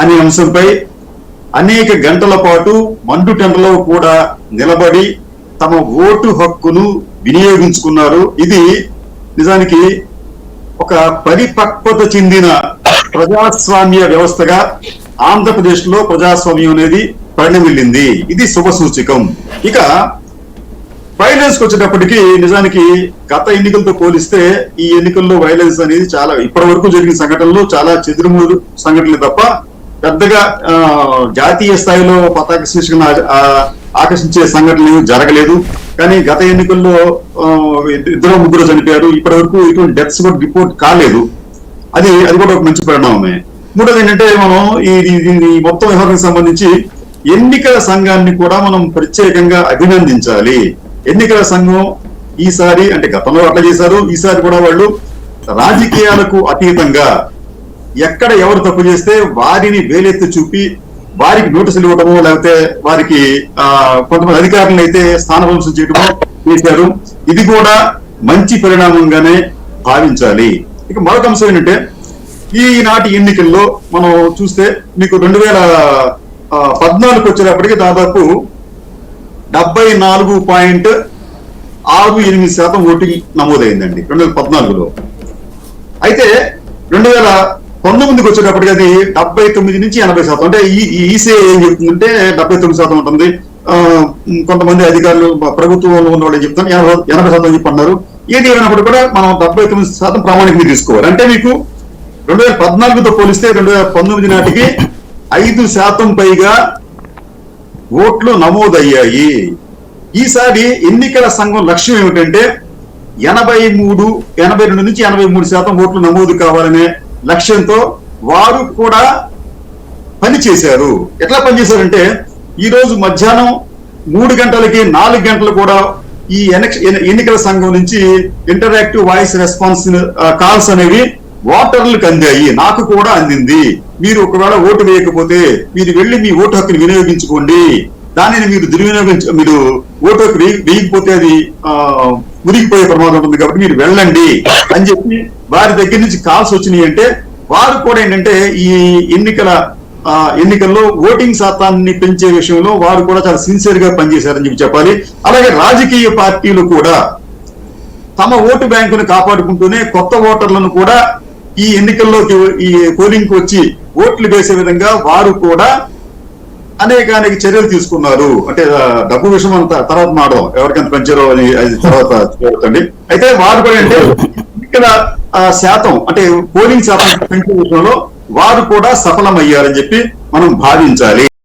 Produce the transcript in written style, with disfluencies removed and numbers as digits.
అనే అంశంపై అనేక గంటల పాటు మండుటెండలో కూడా నిలబడి తమ ఓటు హక్కును వినియోగించుకున్నారు. ఇది నిజానికి ఒక పరిపక్వత చెందిన ప్రజాస్వామ్య వ్యవస్థగా ఆంధ్రప్రదేశ్ లో ప్రజాస్వామ్యం అనేది పరిణమిల్లింది. ఇది శుభ సూచకం. ఇక వైలెన్స్ వచ్చేటప్పటికి నిజానికి గత ఎన్నికలతో పోలిస్తే ఈ ఎన్నికల్లో వైలెన్స్ అనేది చాలా ఇప్పటి వరకు జరిగిన సంఘటనలు చాలా చెదురుమూరు సంఘటనలు తప్ప పెద్దగా జాతీయ స్థాయిలో పతాక శీర్షికను ఆకర్షించే సంఘటనలు జరగలేదు. కానీ గత ఎన్నికల్లో 2-3 చనిపోయారు. ఇప్పటి వరకు ఇటువంటి డెత్స్ కూడా రిపోర్ట్ కాలేదు. అది కూడా ఒక మంచి పరిణామమే. మూడోది ఏంటంటే మనం ఈ మొత్తం వ్యవహారానికి సంబంధించి ఎన్నికల సంఘాన్ని కూడా మనం ప్రత్యేకంగా అభినందించాలి. ఎన్నికల సంఘం ఈసారి అంటే గతంలో అట్లా చేశారు, ఈసారి కూడా వాళ్ళు రాజకీయాలకు అతీతంగా ఎక్కడ ఎవరు తప్పు చేస్తే వారిని వేలెత్తి చూపి వారికి నోటీసులు ఇవ్వడమో లేకపోతే వారికి కొంతమంది అధికారులను అయితే స్థానభ్రంశం చేయడమో చేశారు. ఇది కూడా మంచి పరిణామంగానే భావించాలి. ఇక మరొక అంశం ఏంటంటే ఈనాటి ఎన్నికల్లో మనం చూస్తే మీకు 2014 వచ్చేటప్పటికి దాదాపు 74.68% ఓటింగ్ నమోదైందండి 2014లో. అయితే 2019కి వచ్చేటప్పటికి అది 79 నుంచి 80%. అంటే ఈసీఐ ఏం చెప్తుందంటే 79% ఉంటుంది. కొంతమంది అధికారులు ప్రభుత్వంలో ఉన్న వాళ్ళు చెప్తాను 80% చెప్పన్నారు. ఏది ఏమైనప్పుడు కూడా మనం 79% ప్రామాణికంగా తీసుకోవాలి. అంటే మీకు 2014తో పోలిస్తే 2019 నాటికి 5% పైగా ఓట్లు నమోదయ్యాయి. ఈసారి ఎన్నికల సంఘం లక్ష్యం ఏమిటంటే 82 నుంచి 83% ఓట్లు నమోదు కావాలనే లక్ష్యంతో వారు కూడా పనిచేశారు. ఎట్లా పనిచేశారంటే ఈ రోజు మధ్యాహ్నం 3 గంటలకి 4 గంటలు కూడా ఈ ఎన్నికల సంఘం నుంచి ఇంటరాక్టివ్ వాయిస్ రెస్పాన్స్ కాల్స్ అనేవి ఓటర్లకు అందాయి. నాకు కూడా అందింది. మీరు ఒకవేళ ఓటు వేయకపోతే మీరు వెళ్లి మీ ఓటు హక్కుని వినియోగించుకోండి. దానిని మీరు మీరు ఓటు హక్కు వేయకపోతే అది మురిగిపోయే ప్రమాదం ఉంటుంది కాబట్టి మీరు వెళ్ళండి అని చెప్పి వారి దగ్గర నుంచి కాల్స్ వచ్చినాయి. అంటే వారు కూడా ఏంటంటే ఈ ఎన్నికల్లో ఓటింగ్ శాతాన్ని పెంచే విషయంలో వారు కూడా చాలా సిన్సియర్ గా పనిచేశారని చెప్పి చెప్పాలి. అలాగే రాజకీయ పార్టీలు కూడా తమ ఓటు బ్యాంకును కాపాడుకుంటూనే కొత్త ఓటర్లను కూడా ఈ ఎన్నికల్లోకి ఈ పోలింగ్ కు వచ్చి ఓట్లు వేసే విధంగా వారు కూడా అనేక చర్యలు తీసుకున్నారు. అంటే డబ్బు విషయం అంతా తర్వాత మాడదాం, ఎవరికెంత పెంచారో అని అది తర్వాత చూడండి. అయితే వారు కూడా అంటే ఎన్నికల శాతం అంటే పోలింగ్ శాతం పెంచే విషయంలో వారు కూడా సఫలమయ్యారని చెప్పి మనం భావించాలి.